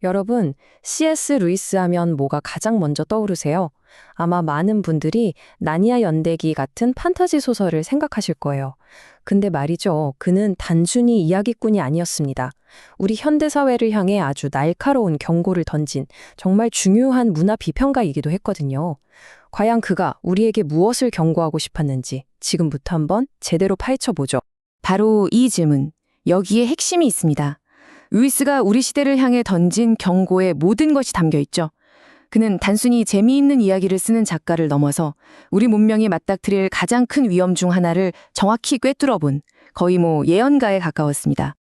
여러분, C.S. 루이스 하면 뭐가 가장 먼저 떠오르세요? 아마 많은 분들이 나니아 연대기 같은 판타지 소설을 생각하실 거예요. 근데 말이죠, 그는 단순히 이야기꾼이 아니었습니다. 우리 현대사회를 향해 아주 날카로운 경고를 던진 정말 중요한 문화 비평가이기도 했거든요. 과연 그가 우리에게 무엇을 경고하고 싶었는지 지금부터 한번 제대로 파헤쳐보죠. 바로 이 질문, 여기에 핵심이 있습니다. 루이스가 우리 시대를 향해 던진 경고의 모든 것이 담겨 있죠. 그는 단순히 재미있는 이야기를 쓰는 작가를 넘어서 우리 문명이 맞닥뜨릴 가장 큰 위험 중 하나를 정확히 꿰뚫어본 거의 예언가에 가까웠습니다.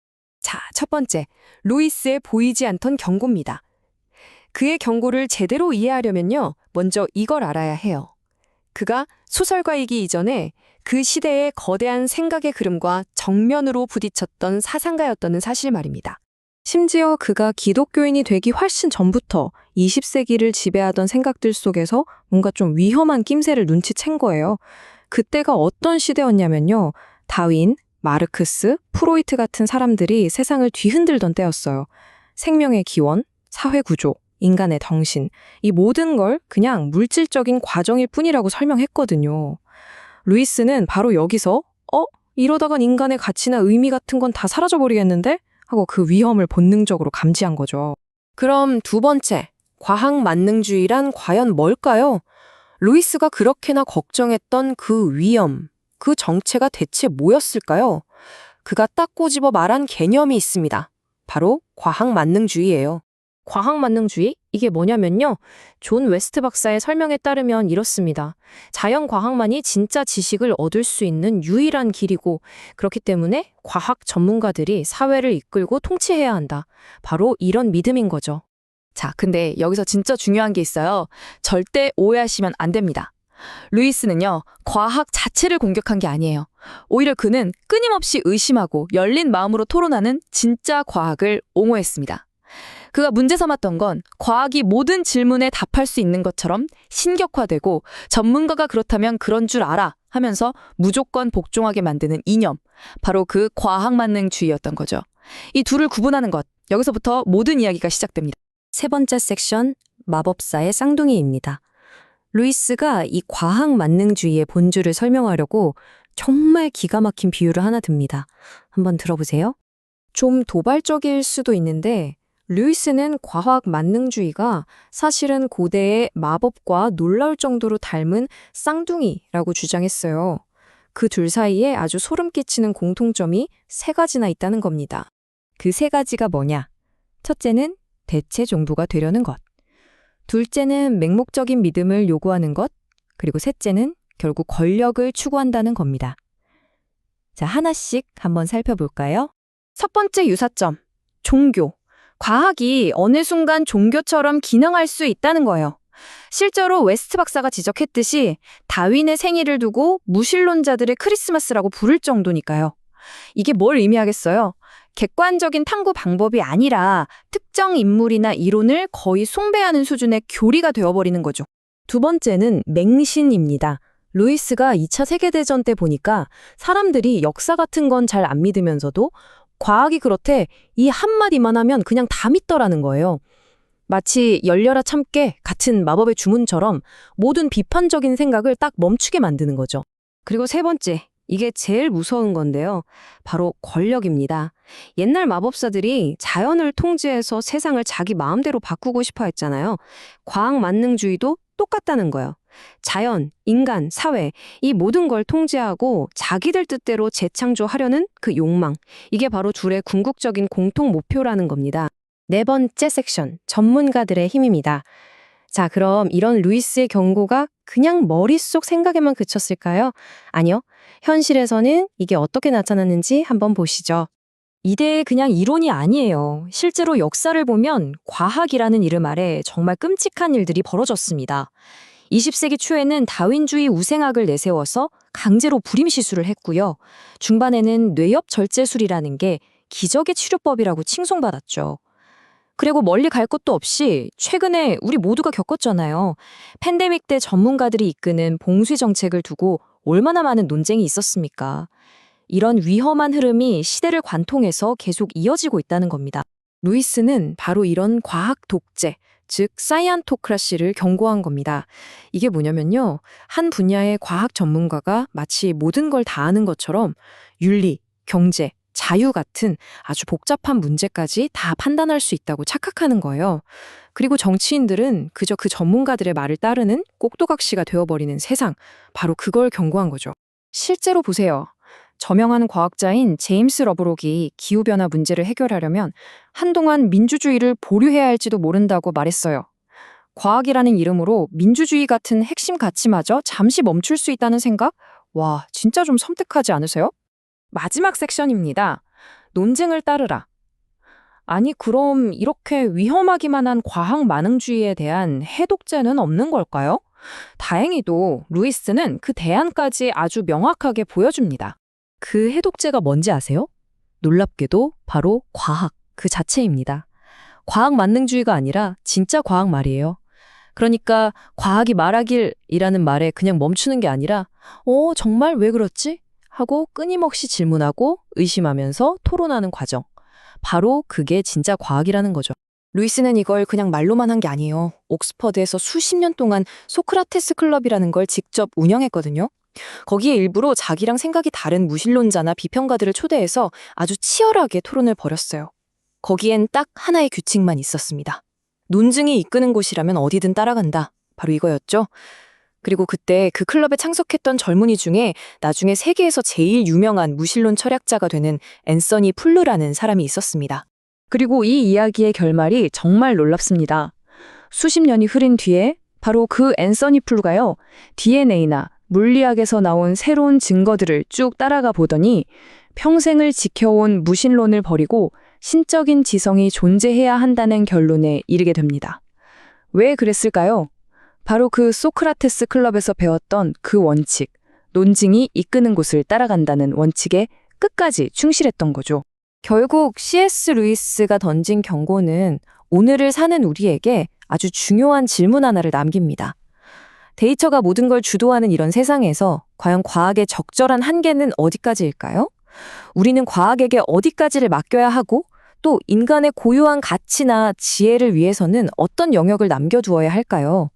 자, 첫 번째, 루이스의 보이지 않던 경고입니다. 그의 경고를 제대로 이해하려면요, 먼저 이걸 알아야 해요. 그가 소설가이기 이전에 그 시대의 거대한 생각의 흐름과 정면으로 부딪혔던 사상가였다는 사실 말입니다. 심지어 그가 기독교인이 되기 훨씬 전부터 20세기를 지배하던 생각들 속에서 뭔가 좀 위험한 낌새를 눈치챈 거예요. 그때가 어떤 시대였냐면요. 다윈, 마르크스, 프로이트 같은 사람들이 세상을 뒤흔들던 때였어요. 생명의 기원, 사회 구조, 인간의 덩신, 이 모든 걸 그냥 물질적인 과정일 뿐이라고 설명했거든요. 루이스는 바로 여기서 이러다간 인간의 가치나 의미 같은 건 다 사라져버리겠는데? 하고 그 위험을 본능적으로 감지한 거죠. 그럼 두 번째, 과학 만능주의란 과연 뭘까요? 루이스가 그렇게나 걱정했던 그 위험, 그 정체가 대체 뭐였을까요? 그가 딱 꼬집어 말한 개념이 있습니다. 바로 과학 만능주의예요. 과학 만능주의? 이게 뭐냐면요. 존 웨스트 박사의 설명에 따르면 이렇습니다. 자연 과학만이 진짜 지식을 얻을 수 있는 유일한 길이고 그렇기 때문에 과학 전문가들이 사회를 이끌고 통치해야 한다. 바로 이런 믿음인 거죠. 자, 근데 여기서 진짜 중요한 게 있어요. 절대 오해하시면 안 됩니다. 루이스는요, 과학 자체를 공격한 게 아니에요. 오히려 그는 끊임없이 의심하고 열린 마음으로 토론하는 진짜 과학을 옹호했습니다. 그가 문제 삼았던 건 과학이 모든 질문에 답할 수 있는 것처럼 신격화되고 전문가가 그렇다면 그런 줄 알아 하면서 무조건 복종하게 만드는 이념, 바로 그 과학 만능주의였던 거죠. 이 둘을 구분하는 것, 여기서부터 모든 이야기가 시작됩니다. 세 번째 섹션, 마법사의 쌍둥이입니다. 루이스가 이 과학 만능주의의 본질을 설명하려고 정말 기가 막힌 비유를 하나 듭니다. 한번 들어보세요. 좀 도발적일 수도 있는데 루이스는 과학 만능주의가 사실은 고대의 마법과 놀라울 정도로 닮은 쌍둥이라고 주장했어요. 그 둘 사이에 아주 소름 끼치는 공통점이 세 가지나 있다는 겁니다. 그 세 가지가 뭐냐? 첫째는 대체 종부가 되려는 것. 둘째는 맹목적인 믿음을 요구하는 것. 그리고 셋째는 결국 권력을 추구한다는 겁니다. 자, 하나씩 한번 살펴볼까요? 첫 번째 유사점, 종교. 과학이 어느 순간 종교처럼 기능할 수 있다는 거예요. 실제로 웨스트 박사가 지적했듯이 다윈의 생일을 두고 무신론자들의 크리스마스라고 부를 정도니까요. 이게 뭘 의미하겠어요? 객관적인 탐구 방법이 아니라 특정 인물이나 이론을 거의 숭배하는 수준의 교리가 되어버리는 거죠. 두 번째는 맹신입니다. 루이스가 2차 세계대전 때 보니까 사람들이 역사 같은 건 잘 안 믿으면서도 과학이 그렇대 이 한마디만 하면 그냥 다 믿더라는 거예요. 마치 열려라 참깨 같은 마법의 주문처럼 모든 비판적인 생각을 딱 멈추게 만드는 거죠. 그리고 세 번째, 이게 제일 무서운 건데요. 바로 권력입니다. 옛날 마법사들이 자연을 통제해서 세상을 자기 마음대로 바꾸고 싶어 했잖아요. 과학 만능주의도 똑같다는 거예요. 자연, 인간, 사회, 이 모든 걸 통제하고 자기들 뜻대로 재창조하려는 그 욕망. 이게 바로 둘의 궁극적인 공통 목표라는 겁니다. 네 번째 섹션, 전문가들의 힘입니다. 자, 그럼 이런 루이스의 경고가 그냥 머릿속 생각에만 그쳤을까요? 아니요. 현실에서는 이게 어떻게 나타났는지 한번 보시죠. 이게 그냥 이론이 아니에요. 실제로 역사를 보면 과학이라는 이름 아래 정말 끔찍한 일들이 벌어졌습니다. 20세기 초에는 다윈주의 우생학을 내세워서 강제로 불임 시술을 했고요. 중반에는 뇌엽 절제술이라는 게 기적의 치료법이라고 칭송받았죠. 그리고 멀리 갈 것도 없이 최근에 우리 모두가 겪었잖아요. 팬데믹 때 전문가들이 이끄는 봉쇄 정책을 두고 얼마나 많은 논쟁이 있었습니까? 이런 위험한 흐름이 시대를 관통해서 계속 이어지고 있다는 겁니다. 루이스는 바로 이런 과학 독재, 즉 사이언토크라시를 경고한 겁니다. 이게 뭐냐면요. 한 분야의 과학 전문가가 마치 모든 걸 다 아는 것처럼 윤리, 경제, 자유 같은 아주 복잡한 문제까지 다 판단할 수 있다고 착각하는 거예요. 그리고 정치인들은 그저 그 전문가들의 말을 따르는 꼭두각시가 되어버리는 세상, 바로 그걸 경고한 거죠. 실제로 보세요. 저명한 과학자인 제임스 러브록이 기후변화 문제를 해결하려면 한동안 민주주의를 보류해야 할지도 모른다고 말했어요. 과학이라는 이름으로 민주주의 같은 핵심 가치마저 잠시 멈출 수 있다는 생각? 와, 진짜 좀 섬뜩하지 않으세요? 마지막 섹션입니다. 논증을 따르라. 아니, 그럼 이렇게 위험하기만 한 과학 만능주의에 대한 해독제는 없는 걸까요? 다행히도 루이스는 그 대안까지 아주 명확하게 보여줍니다. 그 해독제가 뭔지 아세요? 놀랍게도 바로 과학 그 자체입니다. 과학 만능주의가 아니라 진짜 과학 말이에요. 그러니까 과학이 말하길이라는 말에 그냥 멈추는 게 아니라 정말 왜 그렇지? 하고 끊임없이 질문하고 의심하면서 토론하는 과정. 바로 그게 진짜 과학이라는 거죠. 루이스는 이걸 그냥 말로만 한 게 아니에요. 옥스퍼드에서 수십 년 동안 소크라테스 클럽이라는 걸 직접 운영했거든요. 거기에 일부러 자기랑 생각이 다른 무신론자나 비평가들을 초대해서 아주 치열하게 토론을 벌였어요. 거기엔 딱 하나의 규칙만 있었습니다. 논증이 이끄는 곳이라면 어디든 따라간다. 바로 이거였죠. 그리고 그때 그 클럽에 참석했던 젊은이 중에 나중에 세계에서 제일 유명한 무신론 철학자가 되는 앤서니 풀르라는 사람이 있었습니다. 그리고 이 이야기의 결말이 정말 놀랍습니다. 수십 년이 흐른 뒤에 바로 그 앤서니 플루가요, DNA나 물리학에서 나온 새로운 증거들을 쭉 따라가 보더니 평생을 지켜온 무신론을 버리고 신적인 지성이 존재해야 한다는 결론에 이르게 됩니다. 왜 그랬을까요? 바로 그 소크라테스 클럽에서 배웠던 그 원칙, 논증이 이끄는 곳을 따라간다는 원칙에 끝까지 충실했던 거죠. 결국 C.S. 루이스가 던진 경고는 오늘을 사는 우리에게 아주 중요한 질문 하나를 남깁니다. 데이터가 모든 걸 주도하는 이런 세상에서 과연 과학의 적절한 한계는 어디까지일까요? 우리는 과학에게 어디까지를 맡겨야 하고 또 인간의 고유한 가치나 지혜를 위해서는 어떤 영역을 남겨두어야 할까요?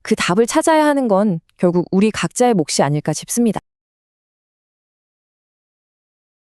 그 답을 찾아야 하는 건 결국 우리 각자의 몫이 아닐까 싶습니다.